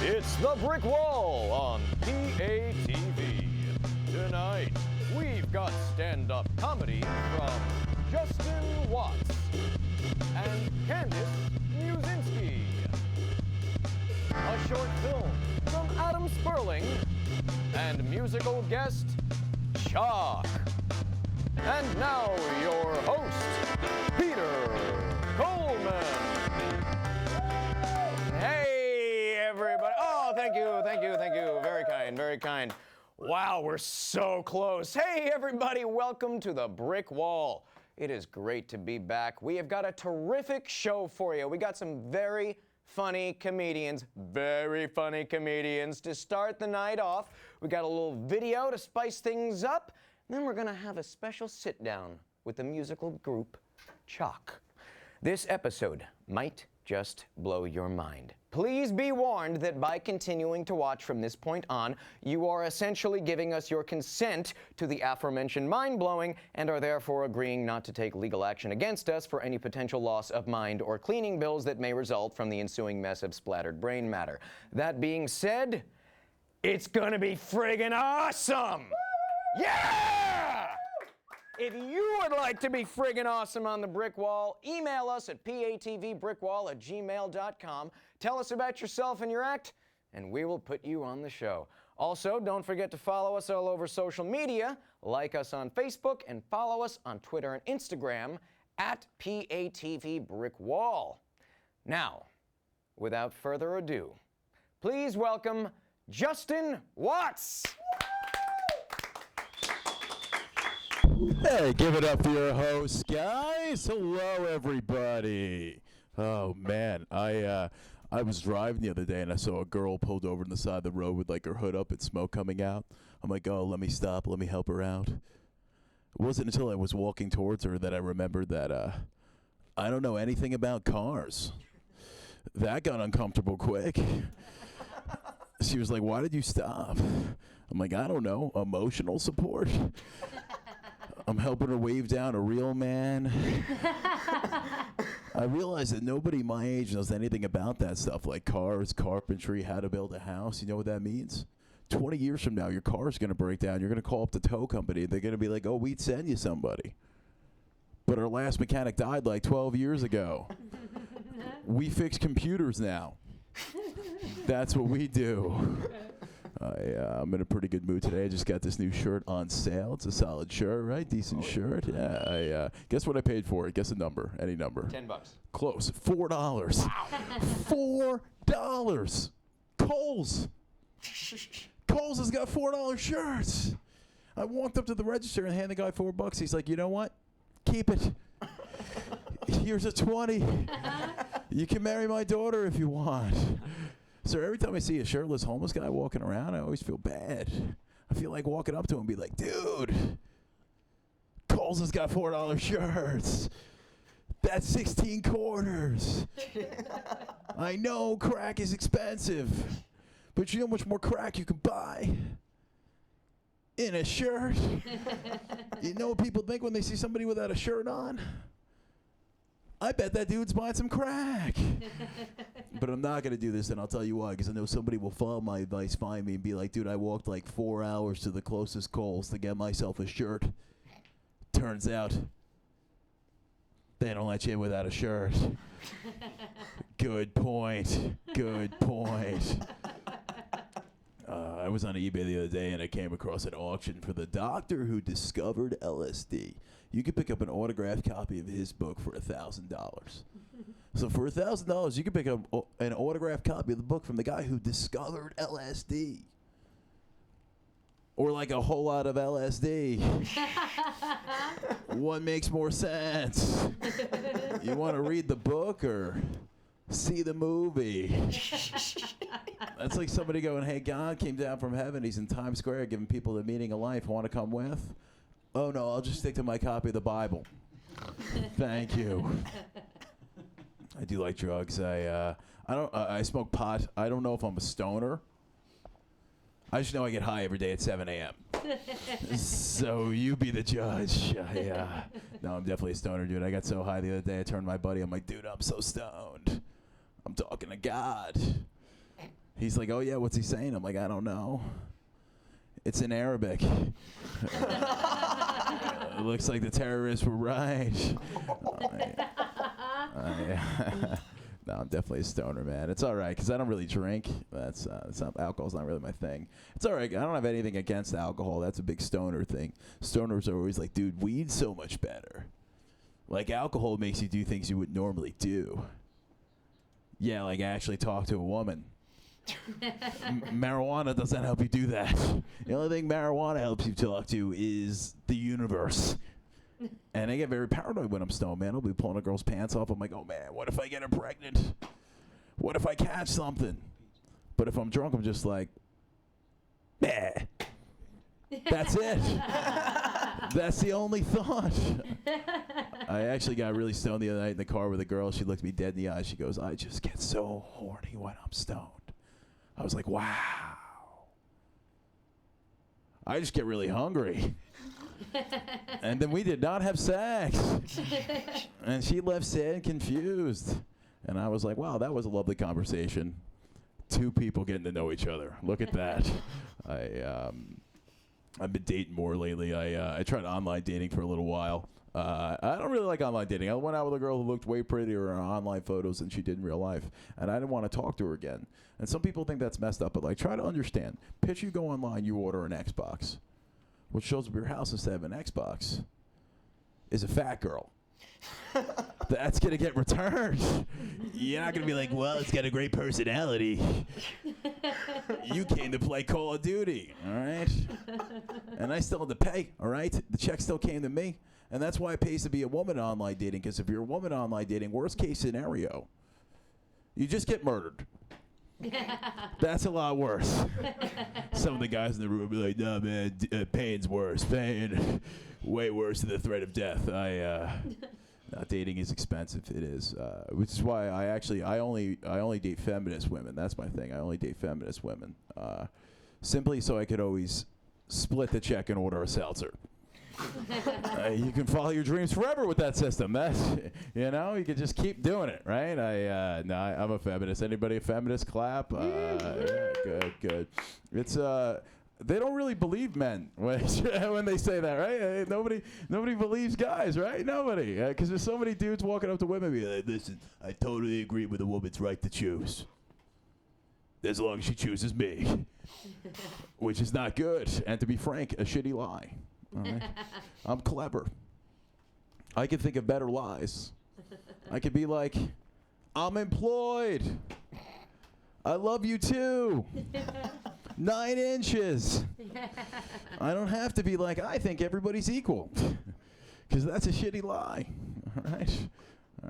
It's The Brick Wall on PATV. Tonight, we've got stand-up comedy from Justin Watts and Candice Musinski. A short film from Adam Sperling and musical guest Chalk. And now your host, Peter Coleman. Hey, everybody. Oh, thank you. Very kind, very kind. Wow, we're so close. Hey, everybody, welcome to The Brick Wall. It is great to be back. We have got a terrific show for you. We got some very funny comedians to start the night off. We got a little video to spice things up. And then we're going to have a special sit-down with the musical group Chalk. This episode might just blow your mind. Please be warned that by continuing to watch from this point on, you are essentially giving us your consent to the aforementioned mind-blowing and are therefore agreeing not to take legal action against us for any potential loss of mind or cleaning bills that may result from the ensuing mess of splattered brain matter. That being said, it's gonna be friggin' awesome! Yeah! If you would like to be friggin' awesome on The Brick Wall, email us at patvbrickwall@gmail.com. Tell us about yourself and your act, and we will put you on the show. Also, don't forget to follow us all over social media, like us on Facebook, and follow us on Twitter and Instagram at patvbrickwall. Now, without further ado, please welcome Justin Watts. Hey, give it up for your host, guys. Hello, everybody. Oh, man. I was driving the other day, and I saw a girl pulled over on the side of the road with, like, her hood up and smoke coming out. I'm like, oh, let me stop. Let me help her out. It wasn't until I was walking towards her that I remembered that I don't know anything about cars. That got uncomfortable quick. She was like, why did you stop? I'm like, I don't know. Emotional support? I'm helping her wave down a real man. I realized that nobody my age knows anything about that stuff, like cars, carpentry, how to build a house. You know what that means? 20 years from now, your car's going to break down. You're going to call up the tow company. They're going to be like, oh, we'd send you somebody. But our last mechanic died like 12 years ago. We fix computers now. That's what we do. I'm in a pretty good mood today. I just got this new shirt on sale. It's a solid shirt, right? Decent shirt. Yeah. Guess what I paid for it? Guess a number. Any number. $10. Close. $4. Wow. $4. Kohl's. Kohl's has got $4 shirts. I walked up to the register and handed the guy $4. He's like, you know what? Keep it. Here's a 20. You can marry my daughter if you want. So every time I see a shirtless homeless guy walking around, I always feel bad. I feel like walking up to him and be like, dude, Kohl's has got $4 shirts. That's 16 quarters. I know crack is expensive, but you know how much more crack you can buy? In a shirt. You know what people think when they see somebody without a shirt on? I bet that dude's buying some crack. But I'm not going to do this, and I'll tell you why, because I know somebody will follow my advice, find me, and be like, dude, I walked like 4 hours to the closest Kohl's to get myself a shirt. Turns out, they don't let you in without a shirt. Good point. I was on eBay the other day, and I came across an auction for the doctor who discovered LSD. You could pick up an autographed copy of his book for $1,000. So for $1,000, you could pick up an autographed copy of the book from the guy who discovered LSD. Or like a whole lot of LSD. What makes more sense? You want to read the book or see the movie? That's like somebody going, hey, God came down from heaven. He's in Times Square giving people the meaning of life. Want to come with? Oh, no, I'll just stick to my copy of the Bible. Thank you. I do like drugs. I smoke pot. I don't know if I'm a stoner. I just know I get high every day at 7 a.m. So you be the judge. No, I'm definitely a stoner, dude. I got so high the other day, I turned to my buddy. I'm like, dude, I'm so stoned. I'm talking to God. He's like, oh yeah, what's he saying? I'm like, I don't know. It's in Arabic. It looks like the terrorists were right. No, I'm definitely a stoner, man. It's all right, because I don't really drink. Alcohol's not really my thing. It's all right. I don't have anything against alcohol. That's a big stoner thing. Stoners are always like, dude, weed's so much better. Like, alcohol makes you do things you would normally do. Yeah, like actually talk to a woman. Marijuana doesn't help you do that. The only thing marijuana helps you talk to is the universe. And I get very paranoid when I'm stoned, man. I'll be pulling a girl's pants off. I'm like, oh, man, what if I get her pregnant? What if I catch something? But if I'm drunk, I'm just like, bah. That's it. That's the only thought. I actually got really stoned the other night in the car with a girl. She looked me dead in the eye. She goes, I just get so horny when I'm stoned. I was like, wow. I just get really hungry. And then we did not have sex. And she left sad and confused. And I was like, wow, that was a lovely conversation. Two people getting to know each other. Look at that. I've been dating more lately. I tried online dating for a little while. I don't really like online dating. I went out with a girl who looked way prettier in online photos than she did in real life, and I didn't want to talk to her again. And some people think that's messed up, but like, try to understand. Pitch, you go online, you order an Xbox. What shows up your house instead of an Xbox is a fat girl. That's going to get returned. You're not going to be like, well, it's got a great personality. You came to play Call of Duty, all right? And I still had to pay, all right? The check still came to me. And that's why it pays to be a woman online dating, because if you're a woman online dating, worst case scenario, you just get murdered. That's a lot worse. Some of the guys in the room will be like, no, man, pain's worse. Pain, way worse than the threat of death. Dating is expensive. It is, which is why I only date feminist women. That's my thing. I only date feminist women, simply so I could always split the check and order a seltzer. You can follow your dreams forever with that system. That's, you can just keep doing it, right? I'm a feminist. Anybody a feminist? Clap. Yeah, good. It's they don't really believe men when they say that, right? Nobody believes guys, right? Nobody, because there's so many dudes walking up to women and be like, listen, I totally agree with a woman's right to choose, as long as she chooses me, which is not good, and to be frank, a shitty lie. All right. I'm clever. I can think of better lies. I could be like, I'm employed. I love you too. 9 inches. I don't have to be like, I think everybody's equal, because that's a shitty lie. All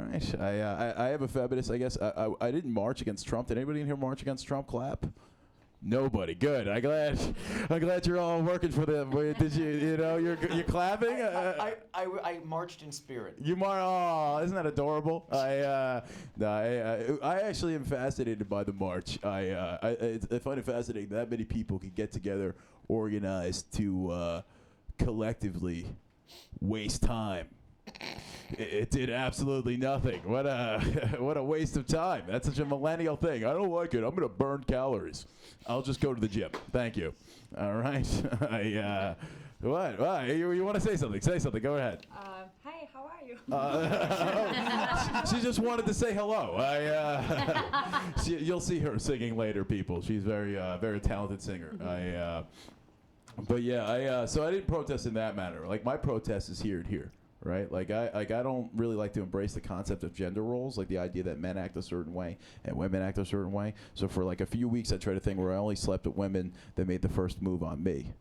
right. I have a feminist, I guess. I didn't march against Trump. Did anybody in here march against Trump? Clap. Nobody. Good. I'm glad you're all working for them. Did you're clapping? I marched in spirit. You oh, isn't that adorable? I actually am fascinated by the march. I find it fascinating that many people can get together, organized to collectively waste time. It did absolutely nothing. What a waste of time. That's such a millennial thing. I don't like it. I'm gonna burn calories. I'll just go to the gym. Thank you. All right. What? You want to say something? Say something. Go ahead. Hi. How are you? She just wanted to say hello. You'll see her singing later, people. She's very talented singer. So I didn't protest in that manner. Like, my protest is here and here. Right, I don't really like to embrace the concept of gender roles, like the idea that men act a certain way and women act a certain way. So for like a few weeks, I tried a thing where I only slept with women that made the first move on me.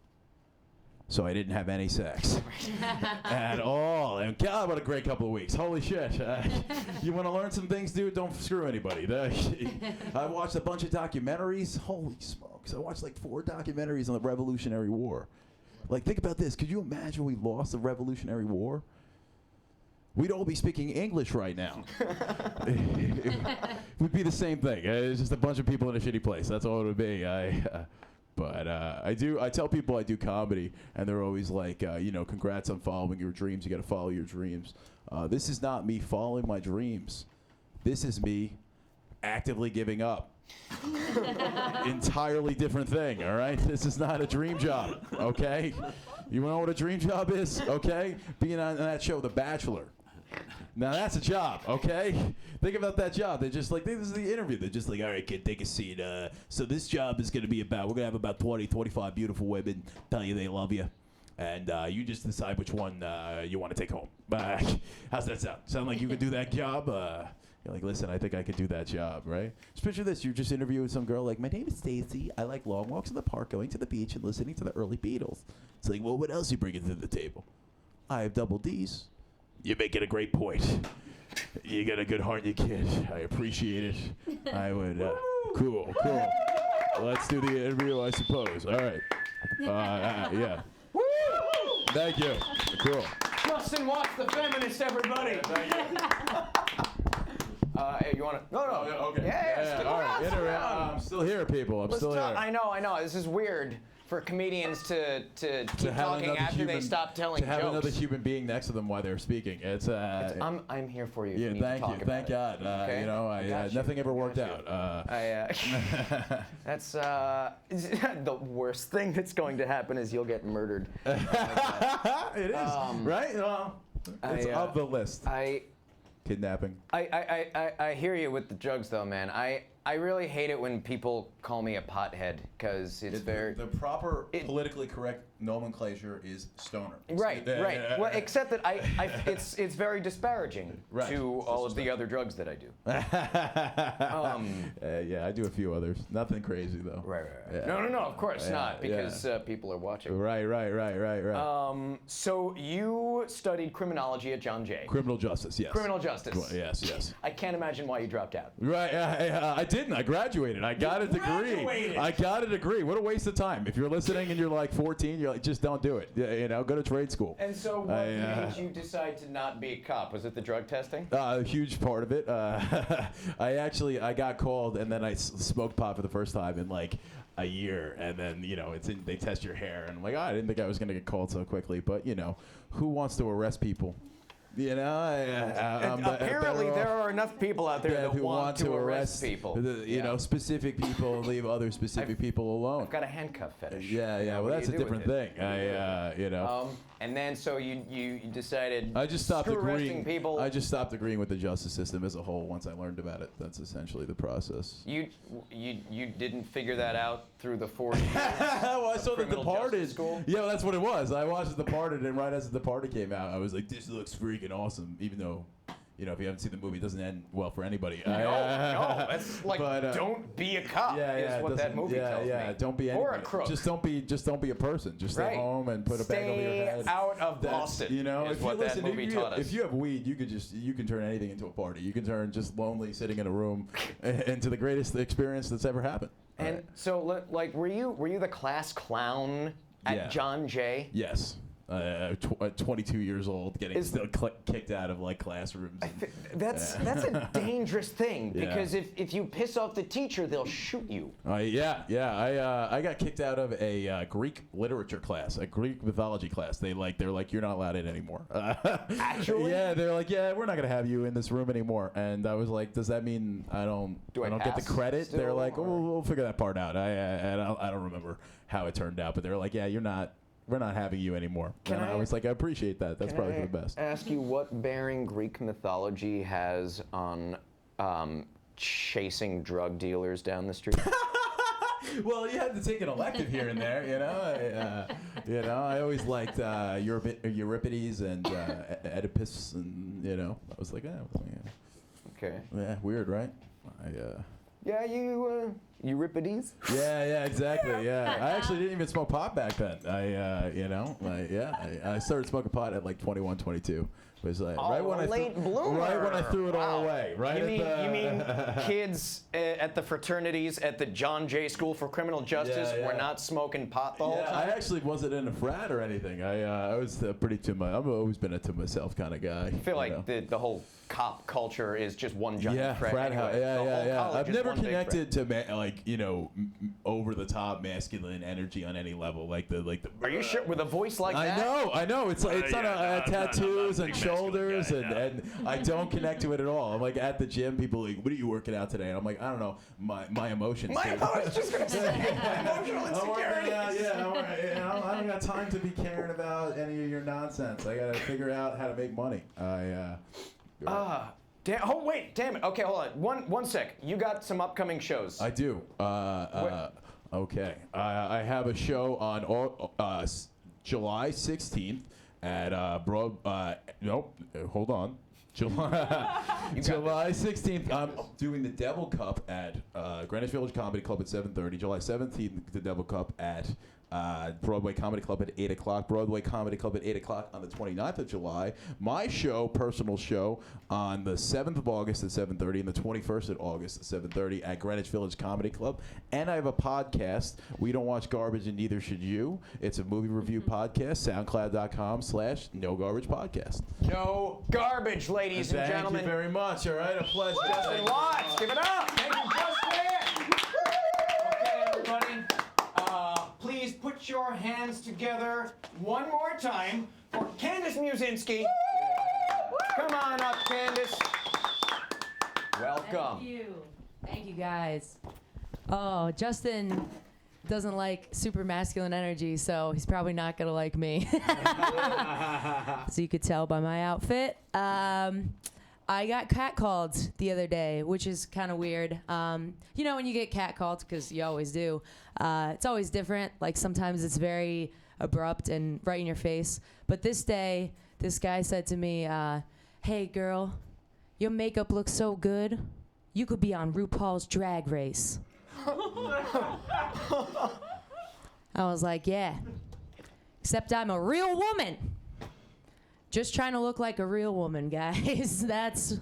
So I didn't have any sex at all. And God, what a great couple of weeks! Holy shit! You want to learn some things, dude? Don't screw anybody. I watched a bunch of documentaries. Holy smokes! I watched like 4 documentaries on the Revolutionary War. Like, think about this. Could you imagine we lost the Revolutionary War? We'd all be speaking English right now. It would be the same thing. It's just a bunch of people in a shitty place. That's all it would be. I tell people I do comedy, and they're always like, congrats on following your dreams. You got to follow your dreams. This is not me following my dreams. This is me actively giving up. Entirely different thing, all right? This is not a dream job, okay? You know what a dream job is, okay? Being on that show, The Bachelor. Now that's a job, okay? Think about that job. They're just like, this is the interview. They're just like, all right, kid, take a seat. So this job is going to be we're going to have about 20, 25 beautiful women tell you they love you. And you just decide which one you want to take home. How's that sound? Sound like you could do that job? You're like, listen, I think I could do that job, right? Just picture this. You're just interviewing some girl like, my name is Stacy. I like long walks in the park, going to the beach, and listening to the early Beatles. It's like, well, what else you bringing to the table? I have double D's. You're making a great point. You got a good heart, you kid. I appreciate it. I would. Cool. Let's do the interview, I suppose. All right. Yeah. Woo! Thank you. Cool. Justin Watts, the feminist, everybody. Hey, you want to? No. Okay. Yeah. Stick All around, right. stick around. I'm still here, people. I'm Let's still talk. here. I know. This is weird for comedians to keep have talking another after they human- stop telling to have jokes. another human being next to them while they're speaking. It's I'm here for you. If yeah, you need to thank talk you. about Thank it. God. Okay? You know, I got you. nothing ever worked Got you. out. That's the worst thing that's going to happen is you'll get murdered. It is, right? Well, it's I, up the list. Kidnapping. I hear you with the drugs though, man. I really hate it when people call me a pothead because it's very The proper politically correct nomenclature is stoner. right. Well, except that it's very disparaging Right. to all of the other drugs that I do. Yeah, I do a few others. Nothing crazy though. Right. Yeah. No, of course Yeah, not, because people are watching. Right. So you studied criminology at John Jay. Criminal justice, yes. Criminal justice. Yes. I can't imagine why you dropped out. Right, I didn't. I graduated. I got a degree. graduated? I got a degree. What a waste of time. If you're listening and you're like 14, you're like, just don't do it. You know, go to trade school. And so what made you decide to not be a cop? Was it the drug testing? A huge part of it. I got called and then I smoked pot for the first time in like a year, and then they test your hair, and I'm like, I didn't think I was gonna get called so quickly, but who wants to arrest people? Apparently, there are enough people out there that who want to arrest people. Specific people, leave other specific people alone. I've got a handcuff fetish. Yeah. Well, What do that's you a do with different it? thing. And then so you decided. I just stopped screw agreeing. arresting people. I just stopped agreeing with the justice system as a whole once I learned about it. That's essentially the process. You didn't figure that out through the 4 years. Well, I saw The criminal Departed. justice school? Yeah, well, that's what it was. I watched The Departed, and right as The Departed came out, I was like, "This looks freaking awesome." Even though, if you haven't seen the movie, it doesn't end well for anybody. No, that's like don't be a cop is what that movie tells me. Yeah, don't be or anybody. a crook. Just don't be a person. Just stay home and put a bag over your head. Stay out of Boston. If what that movie taught us. If you have weed, you can turn anything into a party. You can turn just lonely sitting in a room into the greatest experience that's ever happened. And so, were you the class clown at John Jay? Yes. 22 years old, getting still kicked out of classrooms. That's a dangerous thing because if you piss off the teacher, they'll shoot you. I got kicked out of a Greek literature class, a Greek mythology class. They're like you're not allowed in anymore. Actually? Yeah, they're like, we're not gonna have you in this room anymore. And I was like, does that mean I don't get the credit? still, They're like, or? we'll figure that part out. I don't remember how it turned out, but they're like, we're not having you anymore. And I was like, I appreciate that. That's probably for the best. Ask you what bearing Greek mythology has on chasing drug dealers down the street? Well, you had to take an elective here and there, I always liked Euripides and Oedipus, and I was like, Okay. yeah, weird, right? Yeah, Euripides? Yeah, exactly. Yeah, I actually didn't even smoke pot back then. I started smoking pot at like 21, 22. It was like right when I threw it all away. Right. You mean kids at the fraternities at the John Jay School for Criminal Justice were not smoking pot the whole time? I actually wasn't in a frat or anything. I was pretty to my. I've always been a to myself kind of guy. I feel like the whole cop culture is just one giant frat house. anyway. The whole college I've is never one big connected to like over the top masculine energy on any level. Like the. Are you sure with a voice like that? I know. It's on tattoos and big shoulders, masculine guy, and I don't connect to it at all. I'm like at the gym, people are like, "What are you working out today?" And I'm like, I don't know, my emotions. I was just gonna say emotional I'm working insecurity. out, I don't got time to be caring about any of your nonsense. I gotta figure out how to make money. Oh wait, damn it. Okay, hold on. One sec. You got some upcoming shows. I do. Okay. I have a show on July 16th at nope. Hold on. July 16th, I'm doing the Devil Cup at Greenwich Village Comedy Club at 7:30. July 17th, the Devil Cup at Broadway Comedy Club at 8 o'clock. Broadway Comedy Club at 8 o'clock on the 29th of July. My show, personal show, on the 7th of August at 7:30 and the 21st of August at 7:30 at Greenwich Village Comedy Club. And I have a podcast, We Don't Watch Garbage and Neither Should You. It's a movie review podcast, soundcloud.com/No Garbage Podcast. No garbage, ladies and gentlemen. Thank you very much. All right, a pleasure. Justin Watts, give it up. Thank you, Justin. Okay, everybody. Please put your hands together one more time for Candace Musinski. Come on up, Candace. Welcome. Thank you, guys. Oh, Justin doesn't like super masculine energy, so he's probably not going to like me. So you could tell by my outfit. I got catcalled the other day, which is kind of weird. When you get catcalled, because you always do, it's always different. Like sometimes it's very abrupt and right in your face. But this day, this guy said to me, "Hey girl, your makeup looks so good. You could be on RuPaul's Drag Race." I was like, yeah. Except I'm a real woman. Just trying to look like a real woman, guys. That's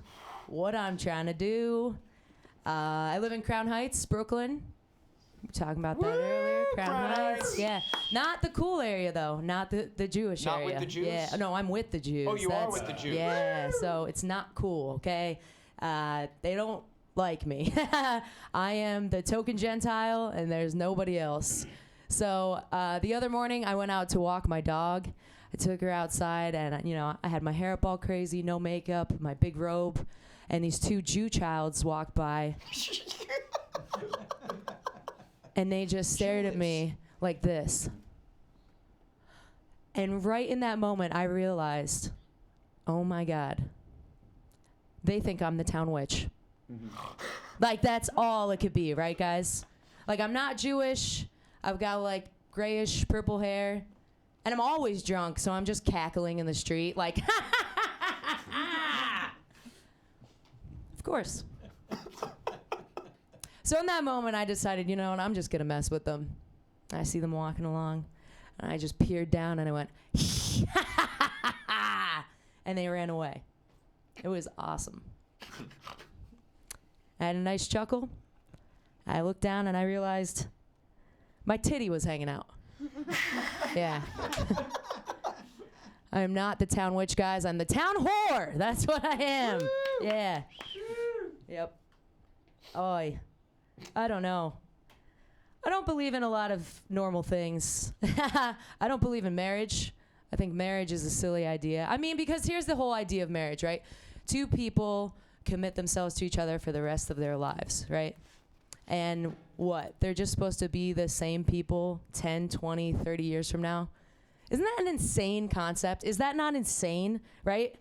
what I'm trying to do. I live in Crown Heights, Brooklyn. We were talking about that earlier. Crown Heights. Yeah. Not the cool area, though. Not the Jewish Not area. with the Jews? Yeah. No, I'm with the Jews. Oh, you are with the Jews. Yeah, so it's not cool, okay? They don't like me. I am the token Gentile, and there's nobody else. So the other morning, I went out to walk my dog. I took her outside, and I had my hair up all crazy, no makeup, my big robe, and these two Jew childs walked by, and they just stared at me like this. And right in that moment, I realized, oh my God, they think I'm the town witch. Like that's all it could be, right, guys? Like I'm not Jewish. I've got like grayish purple hair. And I'm always drunk, so I'm just cackling in the street, like, of course. So in that moment, I decided, what, I'm just going to mess with them. I see them walking along, and I just peered down, and I went, and they ran away. It was awesome. I had a nice chuckle. I looked down, and I realized my titty was hanging out. Yeah. I am not the town witch, guys. I'm the town whore. That's what I am. Yeah. Yep. Oy. I don't know. I don't believe in a lot of normal things. I don't believe in marriage. I think marriage is a silly idea. I mean, because here's the whole idea of marriage, right? Two people commit themselves to each other for the rest of their lives, right? And what? They're just supposed to be the same people 10, 20, 30 years from now? Isn't that an insane concept? Is that not insane, right?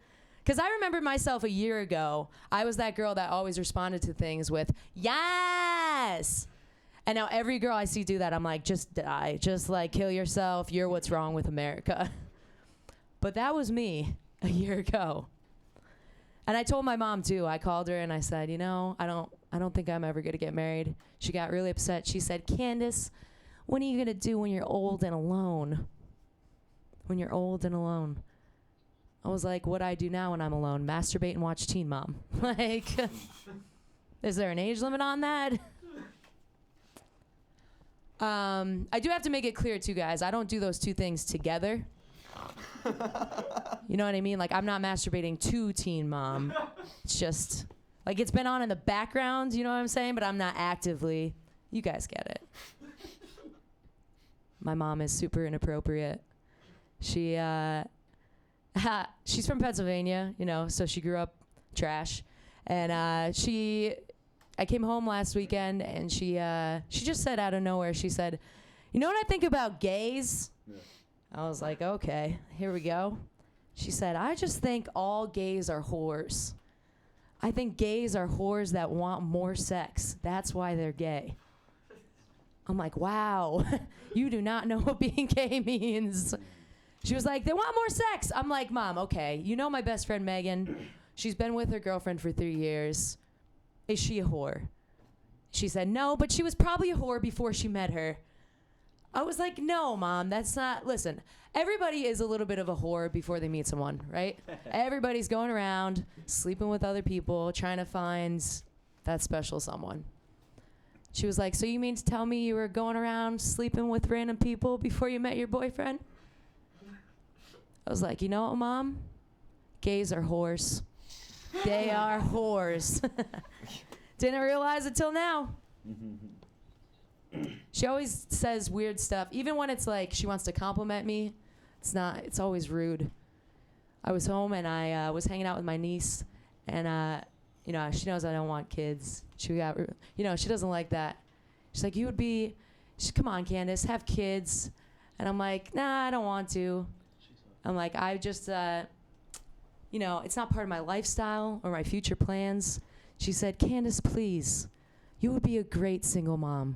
Because I remember myself a year ago, I was that girl that always responded to things with, yes! And now every girl I see do that, I'm like, just die. Just like kill yourself. You're what's wrong with America. But that was me a year ago. And I told my mom too. I called her and I said, I don't think I'm ever gonna get married. She got really upset. She said, Candace, what are you gonna do when you're old and alone? When you're old and alone. I was like, what I do now when I'm alone? Masturbate and watch Teen Mom. Like, is there an age limit on that? I do have to make it clear too, guys. I don't do those two things together. You know what I mean? Like, I'm not masturbating to Teen Mom. It's just, like, it's been on in the background, you know what I'm saying? But I'm not actively, You guys get it. My mom is super inappropriate. She's from Pennsylvania, you know, so she grew up trash. And I came home last weekend, and she just said out of nowhere, she said, "You know what I think about gays?" Yeah. I was like, okay, here we go. She said, "I just think all gays are whores. I think gays are whores that want more sex. That's why they're gay." I'm like, wow, you do not know what being gay means. She was like, "They want more sex." I'm like, Mom, okay, you know my best friend Megan. She's been with her girlfriend for 3 years. Is she a whore? She said, "No, but she was probably a whore before she met her." I was like, no, Mom, that's not, listen, everybody is a little bit of a whore before they meet someone, right? Everybody's going around, sleeping with other people, trying to find that special someone. She was like, "So you mean to tell me you were going around sleeping with random people before you met your boyfriend?" I was like, you know what, Mom? Gays are whores. They are whores. Didn't realize it till now. She always says weird stuff. Even when it's like she wants to compliment me, it's always rude. I was home and I was hanging out with my niece, and you know, she knows I don't want kids. She doesn't like that. She's like, come on, Candace, have kids. And I'm like, nah, I don't want to. I'm like, I just, it's not part of my lifestyle or my future plans. She said, "Candace, please, you would be a great single mom."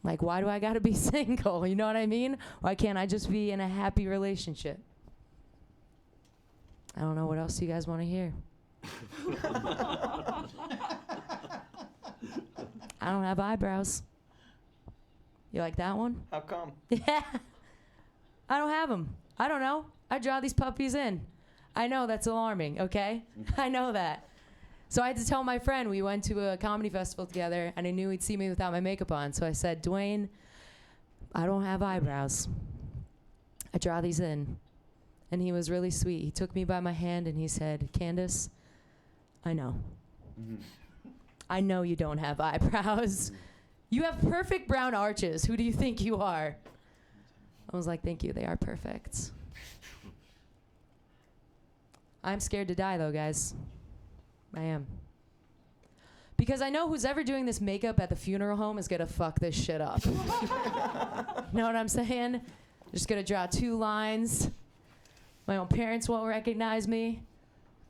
Like, why do I gotta be single? You know what I mean? Why can't I just be in a happy relationship? I don't know what else you guys want to hear. I don't have eyebrows. You like that one? How come? Yeah. I don't have them. I don't know. I draw these puppies in. I know that's alarming, okay? I know that. So I had to tell my friend, we went to a comedy festival together, and I knew he'd see me without my makeup on. So I said, "Dwayne, I don't have eyebrows. I draw these in." And he was really sweet. He took me by my hand and he said, "Candace, I know. I know you don't have eyebrows. You have perfect brown arches. Who do you think you are?" I was like, "Thank you, they are perfect." I'm scared to die though, guys. I am. Because I know who's ever doing this makeup at the funeral home is gonna fuck this shit up. Know what I'm saying? Just gonna draw 2 lines. My own parents won't recognize me.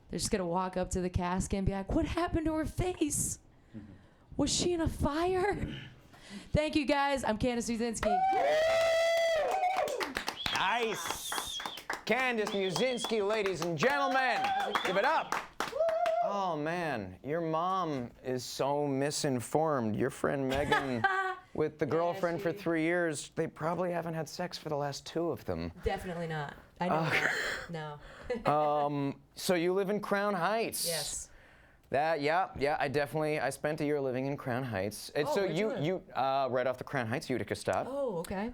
They're just gonna walk up to the casket and be like, "What happened to her face? Was she in a fire?" Thank you, guys. I'm Candace Musinski. Nice. Candace Musinski, ladies and gentlemen. Give it up. Oh, man. Your mom is so misinformed. Your friend Megan with the girlfriend for 3 years, they probably haven't had sex for the last 2 of them. Definitely not. I know that. No. So you live in Crown Heights. Yes. I spent a year living in Crown Heights. And so where'd you live? right off the Crown Heights Utica stop. Oh, okay.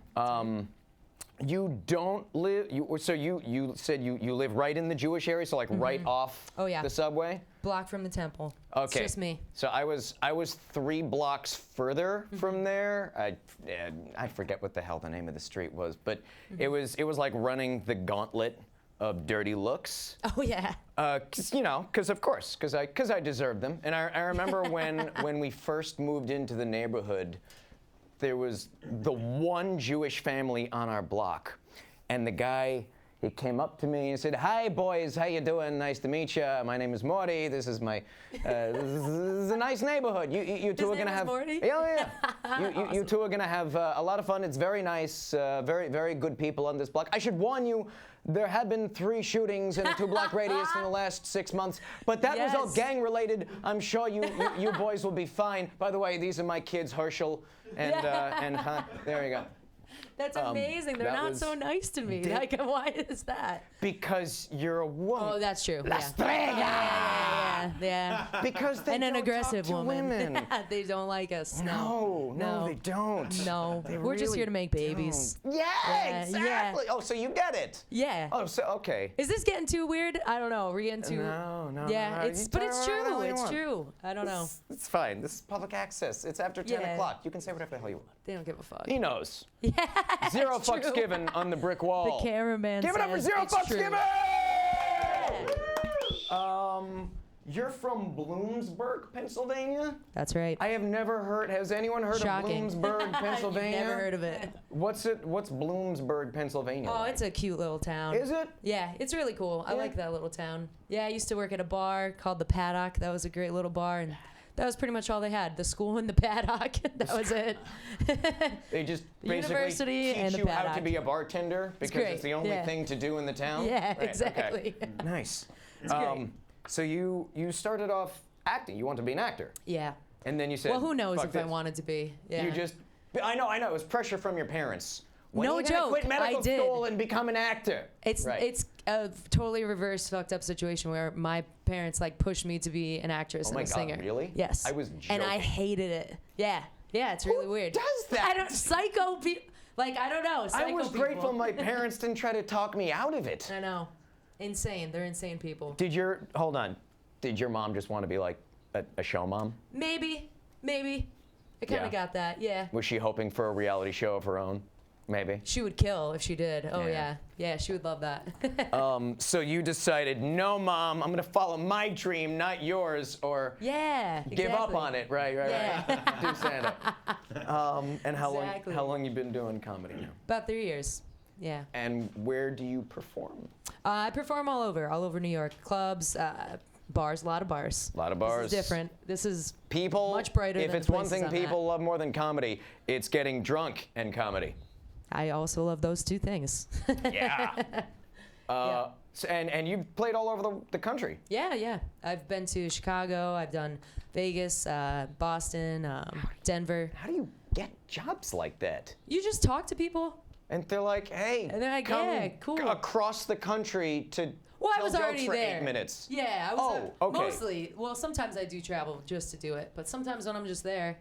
You don't live, you said you live right in the Jewish area, so like right off the subway? Block from the temple. Okay. It's just me. So I was 3 blocks further from there. I forget what the hell the name of the street was, but it was like running the gauntlet of dirty looks. Oh yeah. Because I deserved them. And I remember when we first moved into the neighborhood, there was the one Jewish family on our block, and the guy, he came up to me and said, "Hi boys, how you doing? Nice to meet you. My name is Morty. This is my, this is a nice neighborhood. You two are gonna have, Morty? Yeah. You two are gonna have a lot of fun. It's very nice, very very good people on this block. I should warn you, there have been 3 shootings in a 2-block radius in the last 6 months, but that was all Yes. gang related. I'm sure you boys will be fine. By the way, these are my kids, Herschel and Hunt. There you go. That's amazing. They're that not was- so nice to me. Like, why is that? Because you're a woman. Oh, that's true. La Yeah. Strega! Yeah. Because they And an don't aggressive talk to woman. women. They don't like us. No, they don't. No. They We're just really here to make babies. don't. Yeah, Yeah, exactly. Oh, so you get it. Yeah. Oh, so okay. Is this getting too weird? I don't know. We're getting too. No. Yeah, You it's but talk it's whatever the true. hell you It's want. true. I don't know. It's fine. This is public access. It's after 10 Yeah. o'clock. You can say whatever the hell you want. They don't give a fuck. He knows. Yeah. Zero it's fucks true. given on the brick wall. The cameraman Give it up for says zero it's fucks true. given! You're from Bloomsburg, Pennsylvania? That's right. I have never heard. Has anyone heard Shocking. of Bloomsburg, Pennsylvania? Never heard of it. What's it? What's Bloomsburg, Pennsylvania? Oh, like? it's a cute little town. Is it? Yeah, it's really cool. I Yeah. like that little town. Yeah, I used to work at a bar called the Paddock. That was a great little bar, and that was pretty much all they had. The school and the Paddock. That was it. They just The basically university teach and the you how to paddock. be a bartender because it's great, the only yeah. thing to do in the town. Yeah, Right, okay. exactly. Nice. great. So you started off acting. You want to be an actor, Yeah. and then you said, Well, who knows "Fuck if I this." wanted to be. Yeah. You just. I know. It was pressure from your parents. When No are you gonna joke, Quit medical I did. school and become an actor. It's right. it's a totally reverse fucked up situation where my parents like pushed me to be an actress Oh and my a God, singer. really? Yes. I was And I joking. hated it. Yeah. Yeah, it's really weird. does that? I don't psycho people. Like I don't know. I Psycho was people. grateful my parents didn't try to talk me out of it. I know. Insane. They're insane people. Hold on? Did your mom just want to be like a show mom? Maybe. I kind Yeah. of got that. Yeah. Was she hoping for a reality show of her own? Maybe. She would kill if she did. Oh Yeah. yeah. Yeah, she would love that. So you decided, no, Mom, I'm gonna follow my dream, not yours, or yeah. give up exactly. on it. Right. Yeah. Do stand up. And Exactly. how long you been doing comedy now? About 3 years. Yeah. And where do you perform? I perform all over New York. Clubs, bars, a lot of bars. A lot of bars. This is different. This is People. much brighter If than it's the one places thing I'm people love more than comedy, it's getting drunk and comedy. I also love those two things. Yeah. And you've played all over the country. Yeah. I've been to Chicago. I've done Vegas, Boston, Denver. How do you get jobs like that? You just talk to people. And they're like, hey, And they're like, come yeah, cool. across the country to Well, I tell was jokes already for there. 8 minutes. Yeah, I was Oh, okay. mostly. Well, sometimes I do travel just to do it, but sometimes when I'm just there,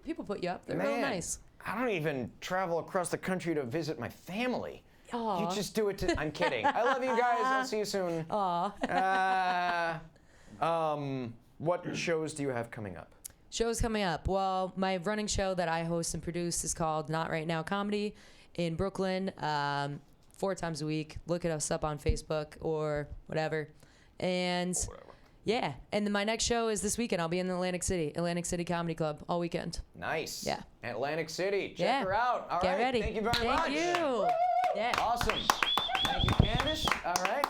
people put you up. They're real Man, nice. I don't even travel across the country to visit my family. Aw. You just do it to. I'm kidding. I love you guys. I'll see you soon. Aw. What shows do you have coming up? Shows coming up. Well, my running show that I host and produce is called Not Right Now Comedy in Brooklyn, 4 times a week. Look us up on Facebook or whatever. And yeah, and then my next show is this weekend. I'll be in Atlantic City Comedy Club all weekend. Nice. Yeah. Atlantic City. Check Yeah. her out. All Get right. ready. Thank you very much. Thank you. Yeah. Awesome. Thank you, Candace. All right.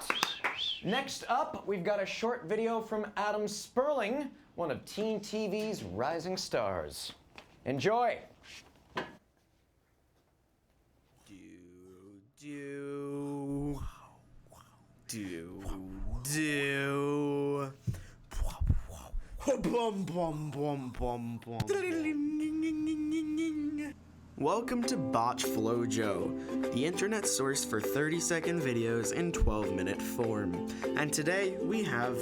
Next up, we've got a short video from Adam Sperling, one of Teen TV's rising stars. Enjoy. Welcome to Botch Flojo, the internet source for 30-second videos in 12-minute form. And today we have,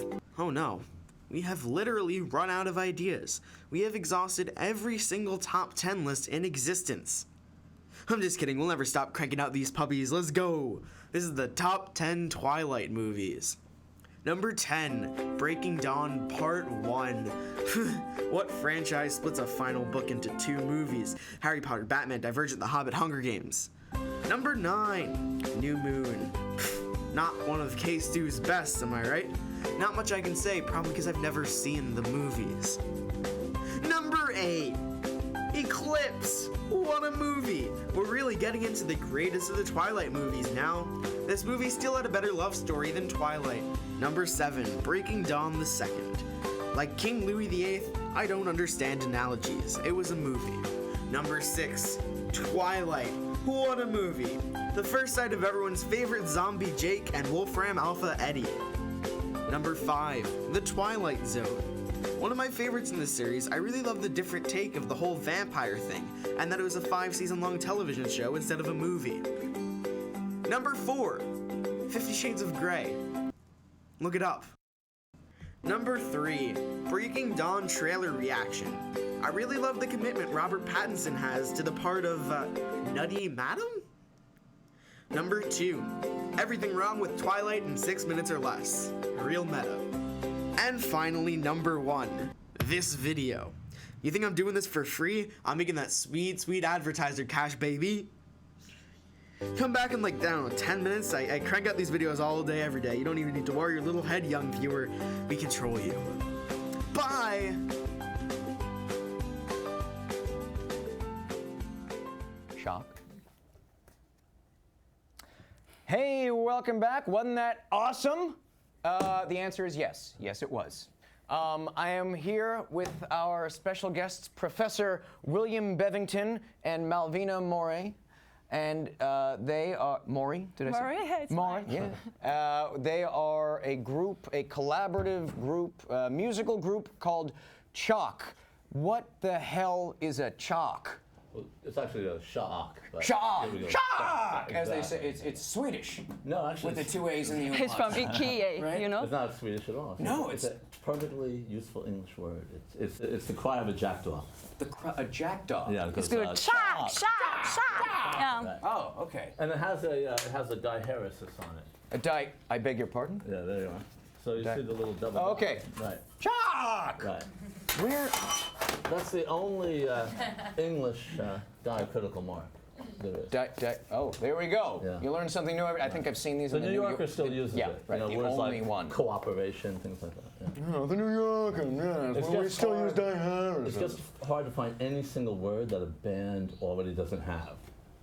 we have literally run out of ideas. We have exhausted every single top 10 list in existence. I'm just kidding, we'll never stop cranking out these puppies. Let's go. This is the top 10 Twilight movies. Number 10, Breaking Dawn Part 1. What franchise splits a final book into 2 movies? Harry Potter, Batman, Divergent, The Hobbit, Hunger Games. Number 9, New Moon. Not one of K-Stew's best, am I right? Not much I can say, probably because I've never seen the movies. Number 8, Eclipse. What a movie! We're really getting into the greatest of the Twilight movies now. This movie still had a better love story than Twilight. Number 7, Breaking Dawn the Second. Like King Louis VIII, I don't understand analogies. It was a movie. Number 6, Twilight. What a movie! The first sight of everyone's favorite zombie Jake and Wolfram Alpha Eddie. Number 5, The Twilight Zone. One of my favorites in this series, I really love the different take of the whole vampire thing, and that it was a 5-season-long television show instead of a movie. Number 4, 50 Shades of Grey. Look it up. Number 3, Breaking Dawn trailer reaction. I really love the commitment Robert Pattinson has to the part of Nutty Madam? Number 2, Everything Wrong with Twilight in 6 minutes or less. Real meta. And finally, number 1, this video. You think I'm doing this for free? I'm making that sweet, sweet advertiser cash, baby. Come back in like, I don't know, 10 minutes. I crank out these videos all day, every day. You don't even need to worry your little head, young viewer. We control you. Bye! Shock. Hey, welcome back. Wasn't that awesome? The answer is yes. Yes, it was. I am here with our special guests, Professor William Bevington and Malvina Morey. And they are Morey. Did I say? Morey, it's Morey, fine. yeah. They are a group, a collaborative group, musical group called Chalk. What the hell is a chalk? Well, it's actually a shock. Chalk, Here we go. chalk, Yeah, as they say. exactly. It's Swedish No, actually, with the 2 A's in the It's from umlaut. IKEA, Right? you know? it's not Swedish at all. No, it's a perfectly useful English word. It's the cry of a jackdaw. A jackdaw. Yeah, it goes, It's good. Shock, shock, shock. Yeah. Right. Oh, okay. And it has a diaeresis on it. I beg your pardon? Yeah, there you are. So you Di- see the little double. Oh, okay. Right. Chalk! Right. Where? That's the only English diacritical mark there is. Oh, there we go. Yeah. You learn something new every. I think I've seen these The in the New New Yorker still uses yeah, it. right. You know, The words only like one. cooperation, things like that. Yeah. Oh, the New Yorker. Yeah, It's we just still hard. use diacritics. It's just hard to find any single word that a band already doesn't have.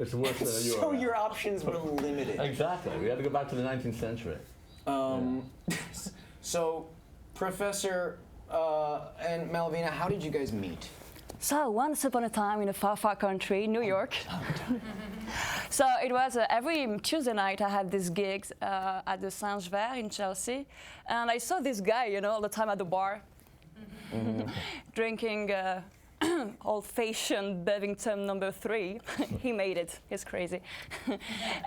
It's worse than a So URL. your options were limited. Exactly. We had to go back to the 19th century. So, Professor and Malvina, how did you guys meet? So once upon a time in a far, far country, New York. So it was every Tuesday night I had these gigs at the Saint-Gervais in Chelsea. And I saw this guy, you know, all the time at the bar, drinking old-fashioned Bevington number 3. He made it. He's crazy.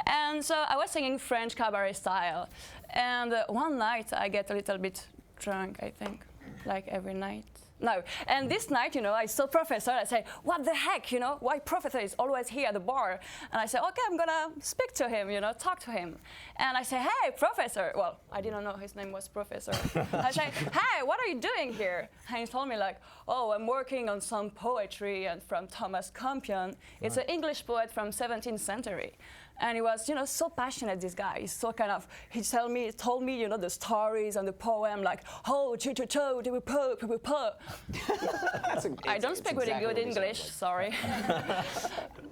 And so I was singing French cabaret style. And one night I get a little bit drunk, I think, like every night. No, and this night, you know, I saw Professor. I say, what the heck, you know, why Professor is always here at the bar? And I say, okay, I'm gonna speak to him, you know, talk to him. And I say, hey, Professor. Well, I didn't know his name was Professor. I say, hey, what are you doing here? And he told me like, oh, I'm working on some poetry and from Thomas Campion. It's an English poet from 17th century. And he was, you know, so passionate, this guy. He's so kind of, he told me, you know, the stories and the poem, like, oh, cho-cho-cho, po. I don't speak really good English, sorry.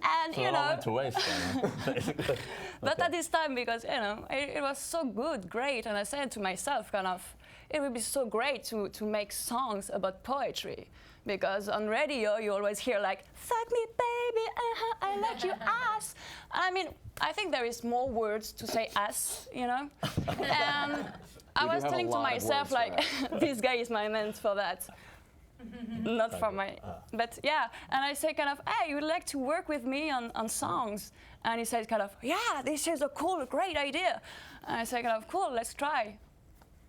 And, So you it all know, went to waste then, basically. but at this time, because, you know, it was so good, great, and I said to myself, kind of, it would be so great to make songs about poetry. Because on radio, you always hear like, fuck me, baby, I like your ass. I mean, I think there is more words to say ass, you know? And I We do was have a telling to lot of myself, words for like, this guy is my man for that. Not for my, but yeah. And I say kind of, hey, you would like to work with me on songs? And he says kind of, yeah, this is a cool, great idea. And I say kind of, cool, let's try.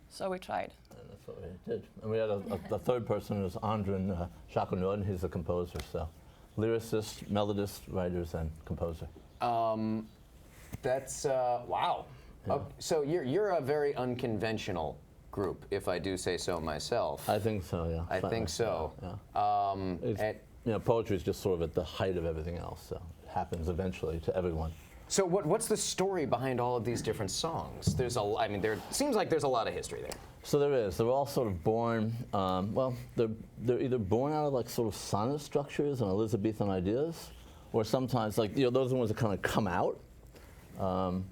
So we tried. And that's what we did. And we had a third person who was Andrin Chakonod. He's a composer, so lyricist, melodist, writers, and composer. That's wow. Yeah. So you're a very unconventional group, if I do say so myself. I think so, yeah. I think so. Yeah. It's, and- you know, poetry is just sort of at the height of everything else, so it happens eventually to everyone. So what's the story behind all of these different songs? I mean, there seems like there's a lot of history there. So there is. They're all sort of born, well, they're either born out of like sort of sonnet structures and Elizabethan ideas, or sometimes like, you know, those are the ones that kind of come out. And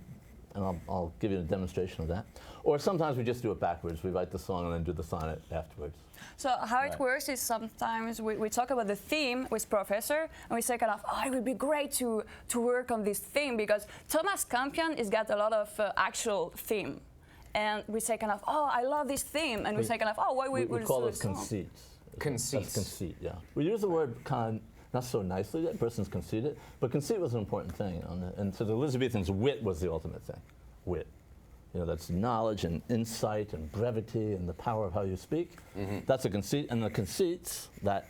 I'll give you a demonstration of that. Or sometimes we just do it backwards. We write the song and then do the sonnet afterwards. So how it works is sometimes we talk about the theme with Professor, and we say kind of, oh, it would be great to work on this theme, because Thomas Campion has got a lot of actual theme. and we say kind of, oh, I love this theme, and we say kind of, oh, why We would call do those this song? conceits. Conceits. That's conceit, yeah. We use the word not so nicely, that person's conceited, but conceit was an important thing. And to the Elizabethans, wit was the ultimate thing. Wit. You know, that's knowledge and insight and brevity and the power of how you speak. That's a conceit. And the conceits that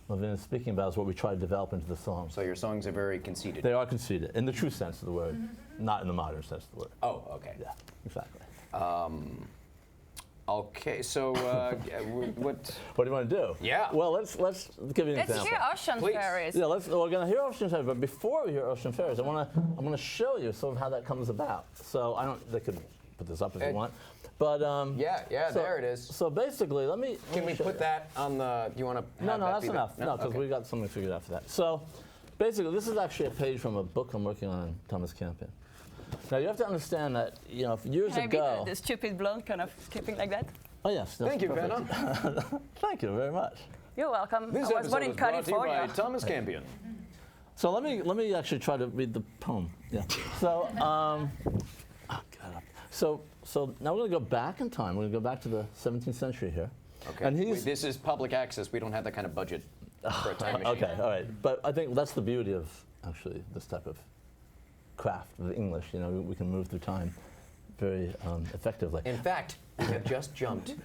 Levin is speaking about is what we try to develop into the song. So your songs are very conceited. They are conceited, in the true sense of the word, not in the modern sense of the word. Oh, okay. Yeah, exactly. Okay, so what? What do you want to do? Yeah. Well, let's give you an Let's example. hear Ocean Please. Fairies. Yeah, we're going to hear Ocean Fairies, but before we hear Ocean Fairies, I'm going to show you sort of how that comes about. So they could put this up if you want, but Yeah, so- there it is. So basically, let me Can we show put you. that on the? Do you want to? No, that's enough. No, because Okay. we got something figured out for that. So basically, this is actually a page from a book I'm working on Thomas Campion. Now you have to understand that years Can I be ago. the stupid blonde kind of skipping like that? Oh yes. that's Thank you, perfect. Vanna. Thank you very much. You're welcome. This I was born episode in is brought to you California. by Thomas Campion. So let me actually try to read the poem. Yeah. So so now we're going to go back in time. We're going to go back to the 17th century here. Okay. And Wait, this is public access. We don't have that kind of budget for a time machine. Okay, all right. But I think that's the beauty of actually this type of craft of English. You know, we can move through time very effectively. In fact, we have just jumped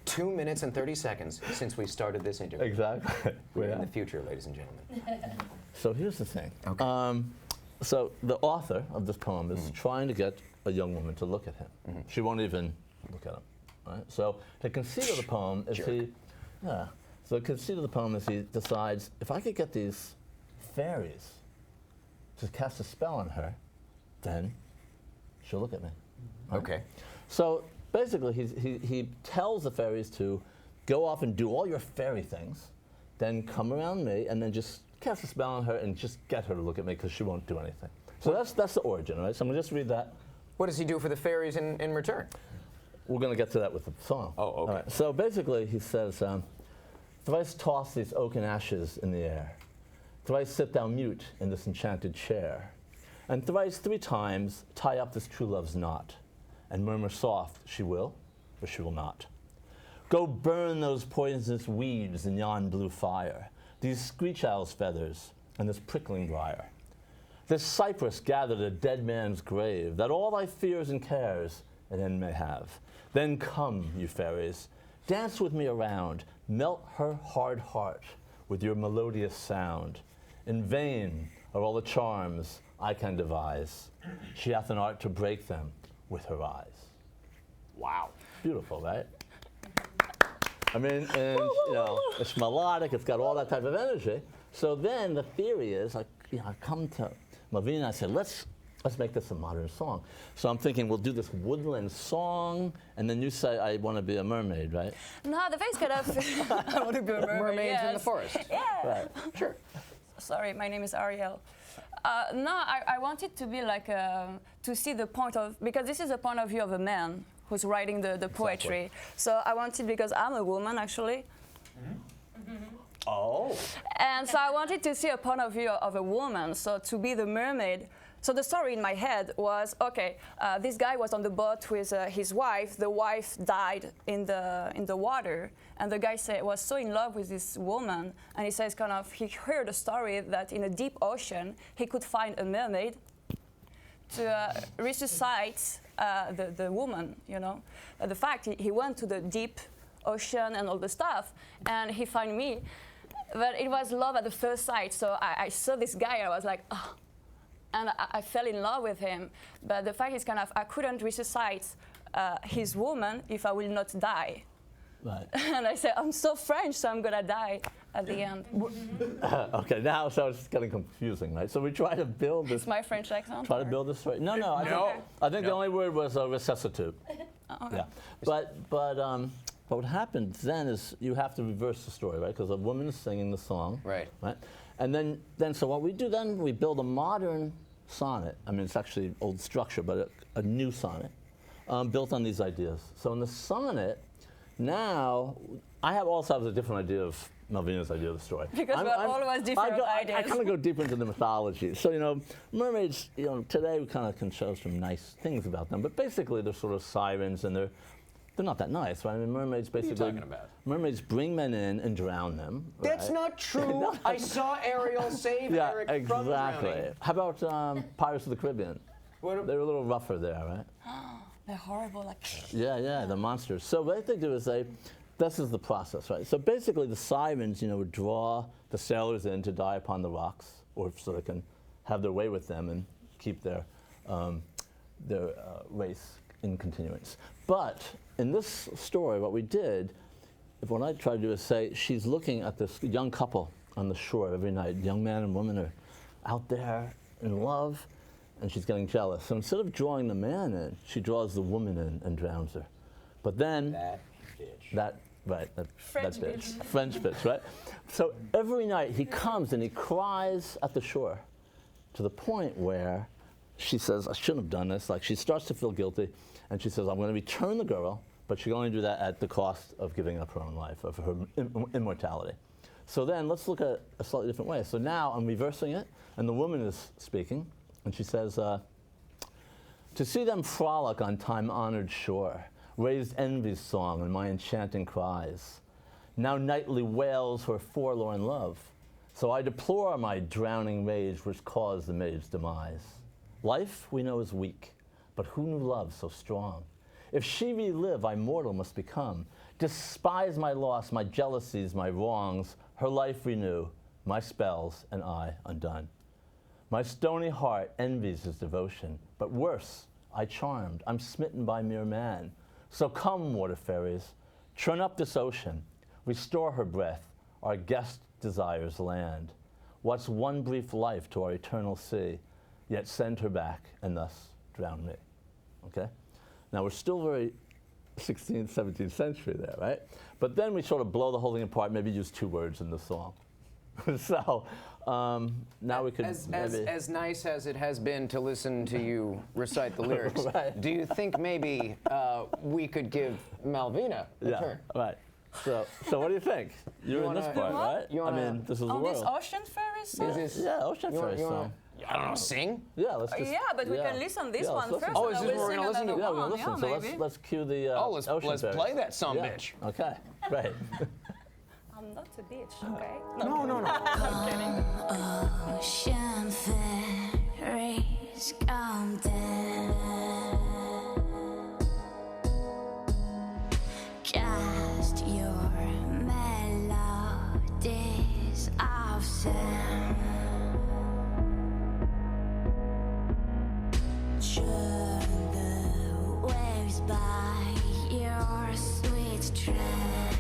2 minutes and 30 seconds since we started this interview. Exactly. We're in the future, ladies and gentlemen. So here's the thing. Okay. So the author of this poem is trying to get a young woman to look at him. She won't even look at him. Right? So the conceit of the poem is So the conceit of the poem is he decides, if I could get these fairies to cast a spell on her, then she'll look at me. Right? Okay. So basically, he tells the fairies to go off and do all your fairy things, then come around me, and then just cast a spell on her and just get her to look at me because she won't do anything. So that's the origin, right? So I'm going to just read that. What does he do for the fairies in return? We're going to get to that with the song. Oh, okay. All right. So basically, he says, thrice toss these oaken ashes in the air. Thrice sit thou mute in this enchanted chair. And thrice 3 times tie up this true love's knot. And murmur soft, she will, or she will not. Go burn those poisonous weeds in yon blue fire, these screech owl's feathers, and this prickling briar. This cypress gathered a dead man's grave, that all thy fears and cares an end may have. Then come, you fairies, dance with me around, melt her hard heart with your melodious sound. In vain are all the charms I can devise. She hath an art to break them with her eyes. Wow. Beautiful, right? I mean, and it's melodic, it's got all that type of energy. So then the theory is, I come to Malvina and I said, let's make this a modern song. So I'm thinking we'll do this woodland song, and then you say I want to be a mermaid, right? No, the face kind of. I want to be a mermaid. Mermaids in the yes. forest. Yeah. Right. Sure. Sorry, my name is Ariel. No, I wanted to be like to see the point of, because this is the point of view of a man who's writing the poetry. So I wanted, because I'm a woman actually. Oh. And so I wanted to see a point of view of a woman, so to be the mermaid. So the story in my head was, okay, this guy was on the boat with his wife. The wife died in the water, and the guy was so in love with this woman, and he says he heard a story that in a deep ocean he could find a mermaid to resuscite the woman, you know. The fact he went to the deep ocean and all the stuff, and he found me. But it was love at the first sight. So I saw this guy, I was like, oh. And I fell in love with him. But the fact is I couldn't resuscite his woman if I will not die. Right. And I said, I'm so French, so I'm gonna die at the end. Okay, now so it's getting confusing, right? So we try to build this. It's my French accent. Try to build this story. No, I think the only word was resuscitate. Okay. Yeah, but what happens then is you have to reverse the story, right? Because a woman is singing the song, Right. Right, and then so what we do then, we build a modern sonnet. I mean, it's actually old structure, but a new sonnet built on these ideas. So in the sonnet, now I also have a different idea of Malvina's idea of the story. Because we're always different I ideas. kind of go deeper into the mythology. So, mermaids, today we kind of can show some nice things about them, but basically they're sort of sirens, and they're not that nice, right? I mean, mermaids basically. What are you talking about? Mermaids bring men in and drown them. That's right? not true. I saw Ariel save Eric from exactly. drowning. How about Pirates of the Caribbean? They're a little rougher there, right? They're horrible, like. Yeah, the monsters. So what they do is this is the process, right? So basically the sirens, would draw the sailors in to die upon the rocks, or so they can have their way with them and keep their race in continuance. But in this story, what I try to do is say, she's looking at this young couple on the shore every night. Young man and woman are out there in love, and she's getting jealous. So instead of drawing the man in, she draws the woman in and drowns her. But then That bitch. that French bitch. bitch. French bitch, right? So every night he comes and he cries at the shore, to the point where she says, I shouldn't have done this. Like, she starts to feel guilty, and she says, I'm going to return the girl, but she can only do that at the cost of giving up her own life, of her immortality. So then let's look at a slightly different way. So now I'm reversing it, and the woman is speaking, and she says, to see them frolic on time-honored shore, raised envy's song and my enchanting cries. Now nightly wails her forlorn love, so I deplore my drowning rage which caused the maid's demise. Life we know is weak, but who knew love so strong? If she relive, I mortal must become. Despise my loss, my jealousies, my wrongs, her life renew, my spells and I undone. My stony heart envies his devotion, but worse, I charmed, I'm smitten by mere man. So come, water fairies, churn up this ocean, restore her breath, our guest desires land. What's one brief life to our eternal sea, yet send her back and thus drown me. Okay? Now we're still very 16th, 17th century there, right? But then we sort of blow the whole thing apart, maybe use 2 words in the song. So now we could maybe... As nice as it has been to listen to you recite the lyrics, Right. do you think maybe we could give Malvina a turn? Right. So what do you think? You're in this wanna- part, You want? right? You I wanna- mean, this is the On this world. Ocean Fairy song? Is this, Yeah, Ocean you wanna- Fairy you wanna- song. I don't know, sing? Yeah, let's just... Yeah, but we yeah. can listen this Yeah, one let's first. listen. Oh, is and this then what we're we'll gonna sing listen to? Yeah, another we're gonna one. listen. Yeah, So maybe. let's cue the Let's Ocean Fairy. play that some Yeah. bitch. Okay, great. I'm not a bitch, okay? No. I'm kidding. Ocean fairies come down. Just your melodies of sound. Churn the waves by your sweet trance.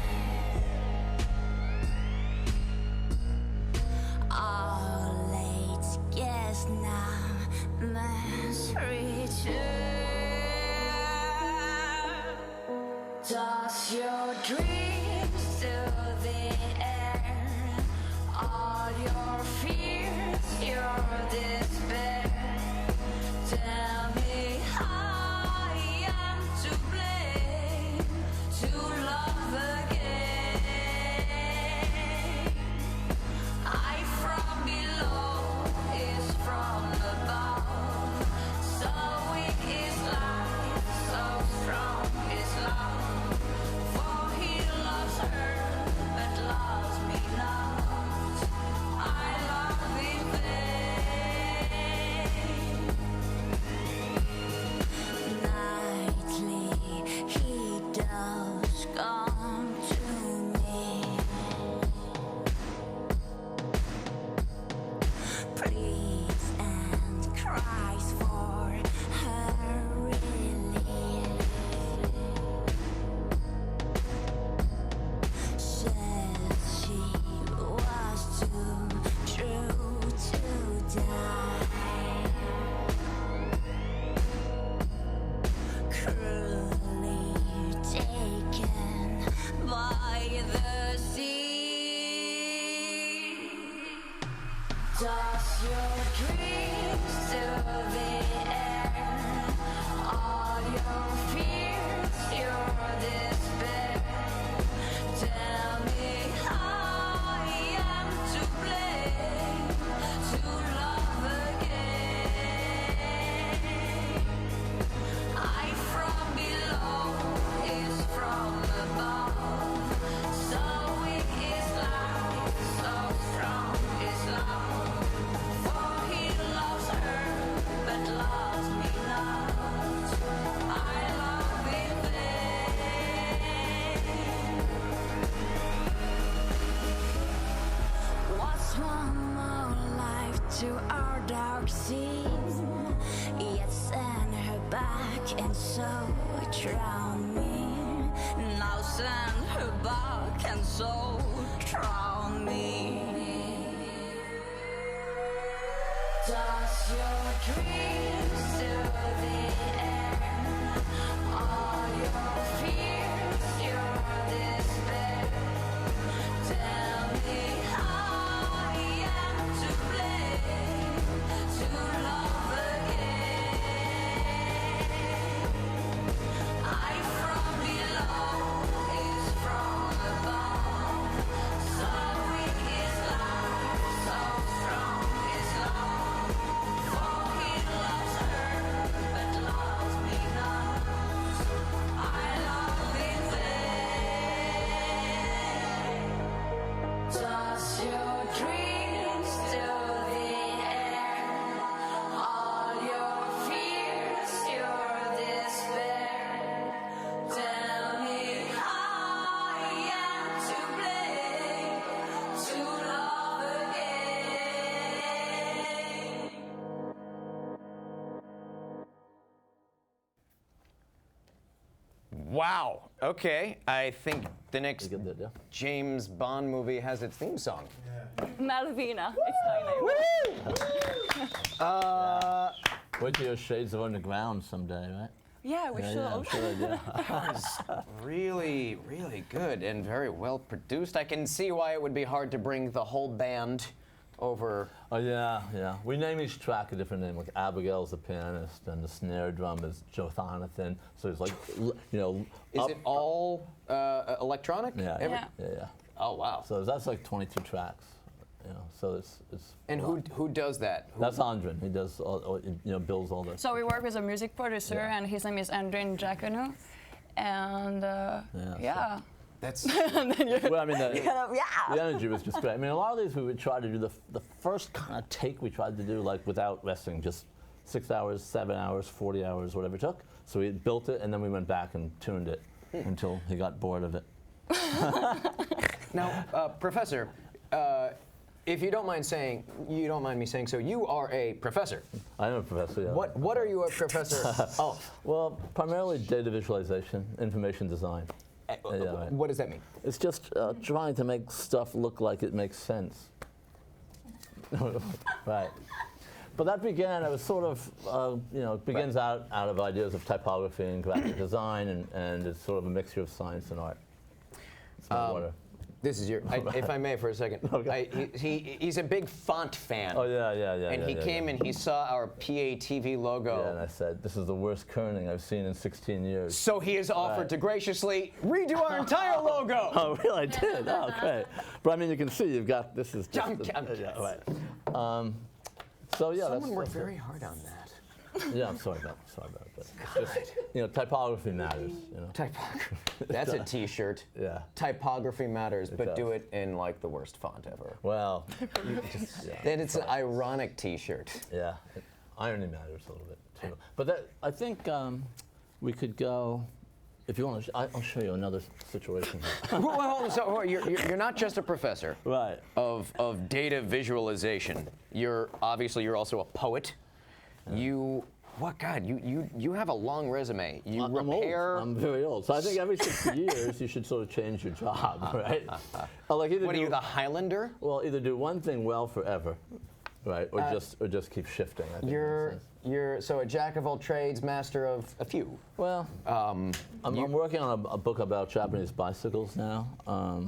All late guests now must return. Toss your dreams to the air, all your fears, your despair. Tell me how I am to blame to love again. I from below is from above. So weak is life, so strong is love. For he seen, yet send her back and so drown me. Now send her back and so drown me. Does your dream still the air? All your fears, your despair. Tell me how I am to blame to love again. I from below is from above. So weak is love, so strong is love. For he loves her, but loves me not. I love in vain. Does your dream still the air? All your fears, your despair. Tell me how I am to blame to love again. Wow. Okay, I think the next You get that, yeah? James Bond movie has its theme song. Malvina, it's my name. Wait till your Shades of Underground someday, right? Yeah, we should. I'm sure, yeah. Really, really good and very well produced. I can see why it would be hard to bring the whole band over. Oh yeah, yeah. We name each track a different name. Like Abigail's the pianist, and the snare drum is Jonathan. So it's like, Is it all electronic? Yeah, Every- Yeah. yeah. Oh wow. So that's like 22 tracks. So it's. And who does that? Who- That's Andrin. He does all builds all this. So we work with a music producer, Yeah. and his name is Andrin Jaconu. And yeah. That's Well, I mean, the Yeah. energy was just great. I mean, a lot of these we would try to do the first kind of take we tried to do like without resting, just 6 hours, 7 hours, 40 hours, whatever it took. So we built it and then we went back and tuned it until he got bored of it. now, Professor. If you don't mind me saying so, you are a professor. I am a professor. Yeah. What are you a professor of? Well, primarily data visualization, information design. Yeah, right. What does that mean? It's just trying to make stuff look like it makes sense. Right. But that began, it was sort of, it begins out of ideas of typography and graphic design, and it's sort of a mixture of science and art. It's my water. This is if I may for a second. Okay. He's a big font fan. Oh, yeah. And he came and he saw our PATV logo. Yeah, and I said, this is the worst kerning I've seen in 16 years. So he has offered to graciously redo our entire logo. Oh, really? I did? Oh, okay. But I mean, you can see you've got, this is just... I'm yeah, right. So, yeah, Someone worked that's very hard on that. Yeah, I'm sorry about it. But it's just, typography matters, Typography. That's a T-shirt. Yeah. Typography matters, but does. do it in like the worst font ever. Well, you just, yeah. Then it's an ironic T-shirt. Yeah, irony matters a little bit too. But I think we could go. If you want to, I'll show you another situation. Well, so you're not just a professor Right. of data visualization. You're also a poet. You have a long resume. You I'm repair. old. I'm very old. So I think every 60 years you should sort of change your job, right? Like either What are you, the Highlander? Well, either do one thing well forever, right, or just keep shifting. I think You're so a jack of all trades, master of a few. Well, I'm working on a book about Japanese bicycles now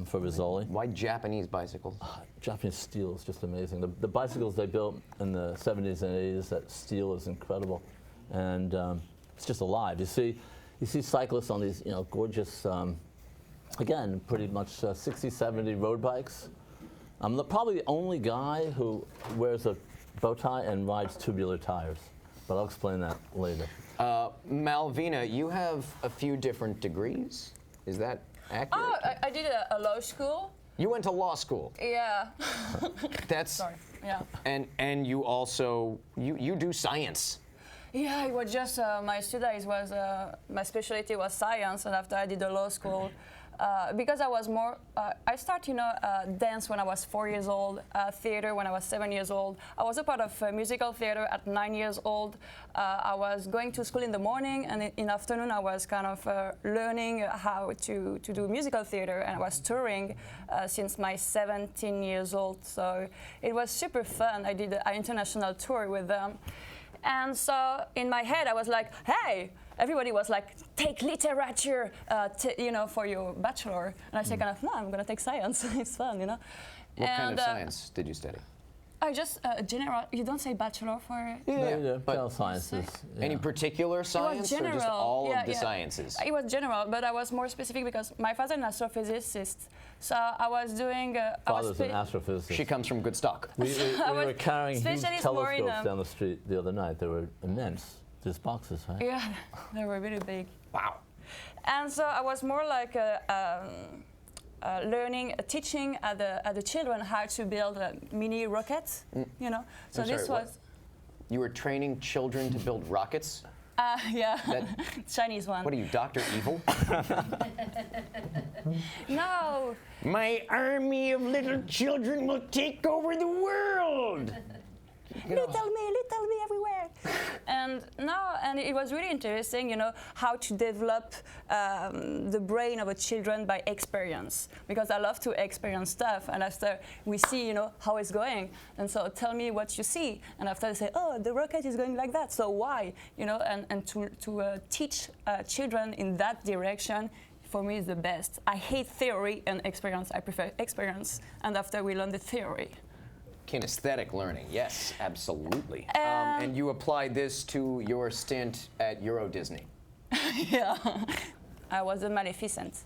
for Rizzoli. Why Japanese bicycles? Japanese steel is just amazing. The bicycles they built in the 70s and 80s, that steel is incredible, and it's just alive. You see cyclists on these gorgeous, again, pretty much 60, 70 road bikes. I'm probably the only guy who wears a bow tie and rides tubular tires, but I'll explain that later. Malvina, you have a few different degrees. Is that accurate? Oh, I did a law school. You went to law school. Yeah. That's Sorry. Yeah. and you also you do science. Yeah, it was just my studies was my specialty was science, and after I did the law school, because I was more, I started, dance when I was 4 years old, theater when I was 7 years old. I was a part of musical theater at 9 years old. I was going to school in the morning, and in the afternoon I was kind of learning how to do musical theater, and I was touring since my 17 years old. So it was super fun. I did an international tour with them. And so in my head I was like, hey, everybody was like, take literature, for your bachelor. And I said kind of, no, I'm going to take science. It's fun, What kind of science did you study? I just general. You don't say bachelor for. Yeah, general sciences. Any particular science or just all of the sciences? It was general, but I was more specific because my father is an astrophysicist. So I was doing. Father's an astrophysicist. She comes from good stock. We were carrying huge specialist more in, telescopes down the street the other night. They were immense. These boxes, right? Yeah, they were really big. Wow. And so I was more like teaching the children how to build mini rockets. So I'm this sorry, was. You were training children to build rockets? Yeah, Chinese one. What are you, Dr. Evil? No. My army of little children will take over the world. Little me everywhere. And it was really interesting, how to develop the brain of a children by experience. Because I love to experience stuff, and after we see, how it's going, and so tell me what you see, and after they say, oh, the rocket is going like that, so why, and to teach children in that direction. For me, is the best. I hate theory and experience. I prefer experience, and after we learn the theory. Kinesthetic learning, yes, absolutely. And you applied this to your stint at Euro Disney. Yeah, I was a Maleficent,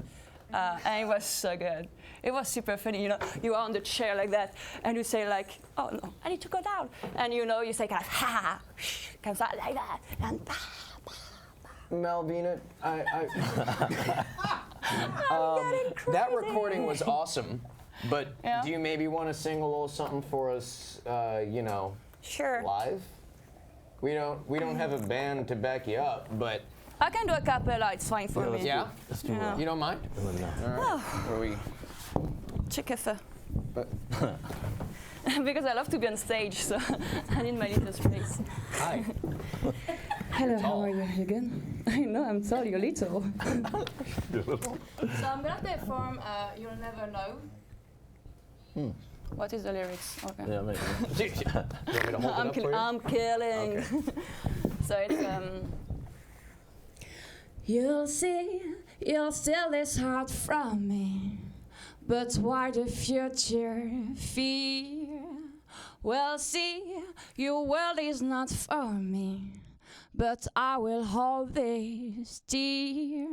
and it was so good. It was super funny, You are on the chair like that, and you say like, "Oh no, I need to go down," and you say kind of ha, comes out like that, and Malvina, that recording was awesome. But do you maybe want to sing a little something for us, Sure. live? We don't have a band to back you up, but I can do a cappella. It's fine for me. yeah, Let's do Yeah. it. you don't mind? Let me know. All right. Where we? Chickafa. But Because I love to be on stage, so I need my little space. hi. Hello, how are you? You good? I know, I'm tall, you're little. So I'm gonna perform You'll Never Know. What is the lyrics? Okay. Yeah, maybe. Do you want me to hold it up for you? I'm killing. So it's You'll see, you'll steal this heart from me, but why the future fear? Well, see, your world is not for me, but I will hold this dear.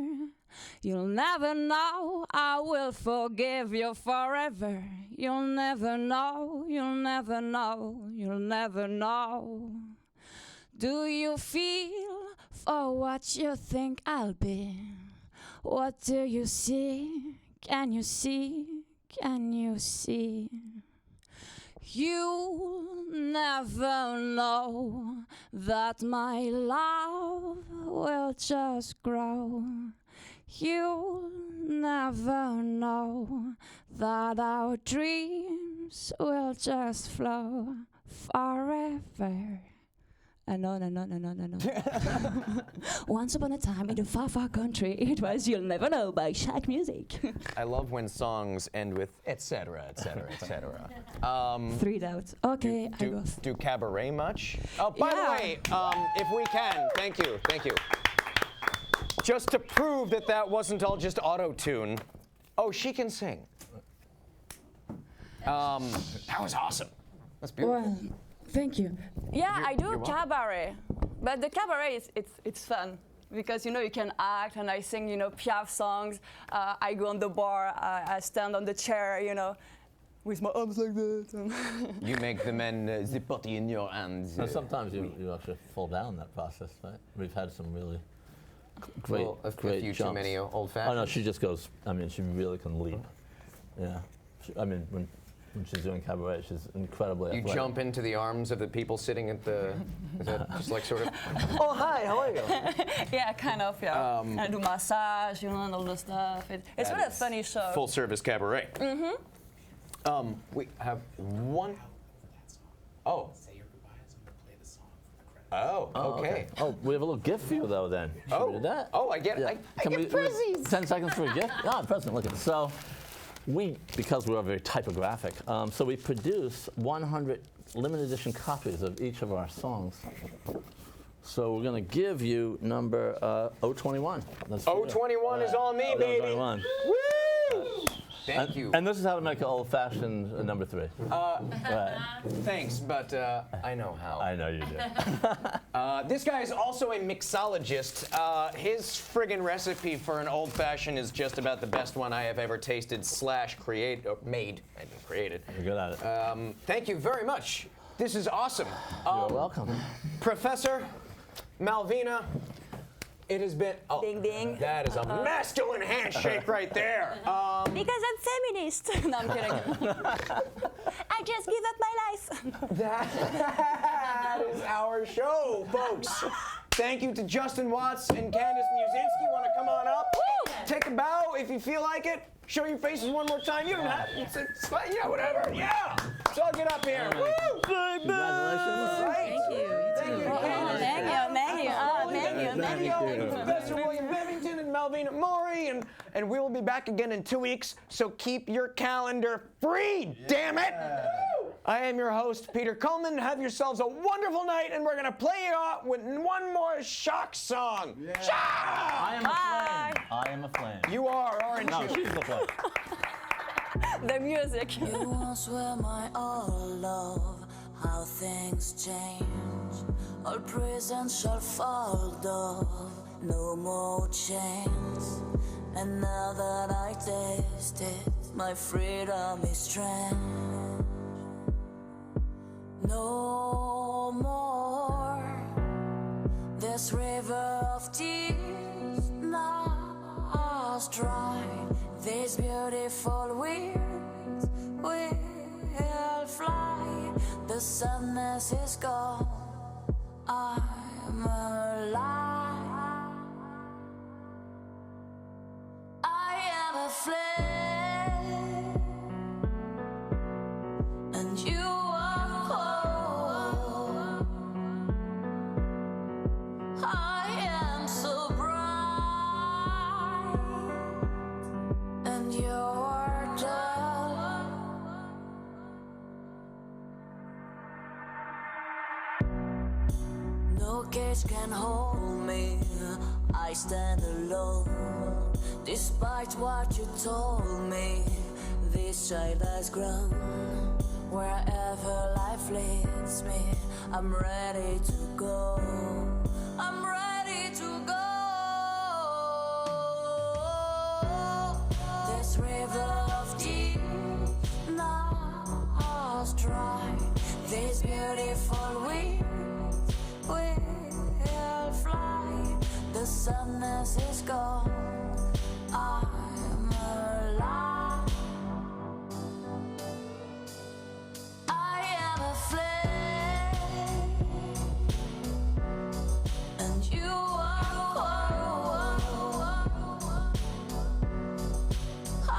You'll never know, I will forgive you forever. You'll never know, you'll never know, you'll never know. Do you feel for what you think I'll be? What do you see? Can you see? Can you see? You'll never know that my love will just grow. You'll never know that our dreams will just flow forever. No. Once upon a time in a far, far country, it was You'll Never Know by Shack Music. I love when songs end with etc., etc., etc. 3 doubts. Okay, I go. Do cabaret much? Oh, by the way, if we can, thank you. Just to prove that that wasn't all just auto-tune. Oh, she can sing. That was awesome. That's beautiful. Well, thank you. Yeah, I do cabaret, but the cabaret it's fun because you can act, and I sing Piaf songs. I go on the bar, I stand on the chair, with my arms like that. You make the men the potty in your hands. No, sometimes you actually fall down that process, right? We've had some really great, well, a great few too jumps. many old-fashioned. Oh no, she just goes. I mean, she really can leap. Yeah. When when she's doing cabaret. She's incredibly You athletic. jump into the arms of the people sitting at the, is that just like sort of, oh, hi, how are you? Yeah, kind of, yeah. And I do massage, you know, and all the stuff. It's really a funny show. Full service cabaret. Mm-hmm. We have one. Oh. Oh, okay. Oh, we have a little gift for you though. Then. Should we do that? Oh, I get it. Yeah. I Can get we- prezzies. 10 seconds for a gift? Ah, present. Look at it. So, because we are very typographic, so we produce 100 limited edition copies of each of our songs. So we're going to give you number 021. That's for you. 021 is all me, baby. 021. Woo! Thank you. And this is how to make an old-fashioned number 3. Right. Thanks, but I know how. I know you do. This guy is also a mixologist. His friggin' recipe for an old-fashioned is just about the best one I have ever tasted / made. I didn't create it. You're good at it. Thank you very much. This is awesome. You're welcome. Professor Malvina, it has been... Oh, Ding, ding. That is a masculine handshake right there. Because I'm feminist. No, I'm kidding. I just give up my life. That is our show, folks. Thank you to Justin Watts and Candace Musinski. Want to come on up? Take a bow if you feel like it. Show your faces one more time. You don't have it's fine. Yeah, whatever. Yeah. So I'll get up here. Woo! Congratulations. Right. Thank you. Thank you. Thank you. And Professor William Bevington and Malvina Mori, and we will be back again in 2 weeks. So keep your calendar free. Damn it! I am your host, Peter Coleman. Have yourselves a wonderful night, and we're gonna play you out with one more shock song. Shock! I am a flame. I am a flame. You are, aren't No, you? she's the flame. The music. You once were my all love, how things change. All prisons shall fall, though, no more chains. And now that I taste it, my freedom is strange. No more this river of tears now dry. These beautiful wings will fly. The sadness is gone. I'm alive. I am a flame, and you are cold. I am so bright, and you're dull. No cage can hold me, I stand alone. Despite what you told me, this child has grown. Wherever life leads me, I'm ready to go. I'm ready to go. This river of tears now dry. These beautiful wings will fly. The sadness is gone. I'm alive. I am a flame, and you are cold. I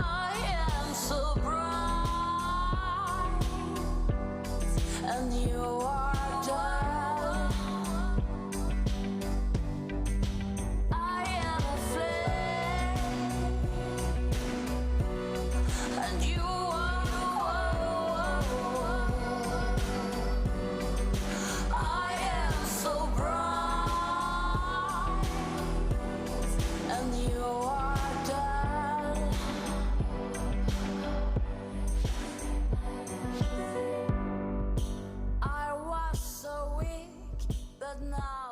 am so bright, and you are dull. I am a flame, and you are cold. I am so bright, and you are dull. I was so weak, but now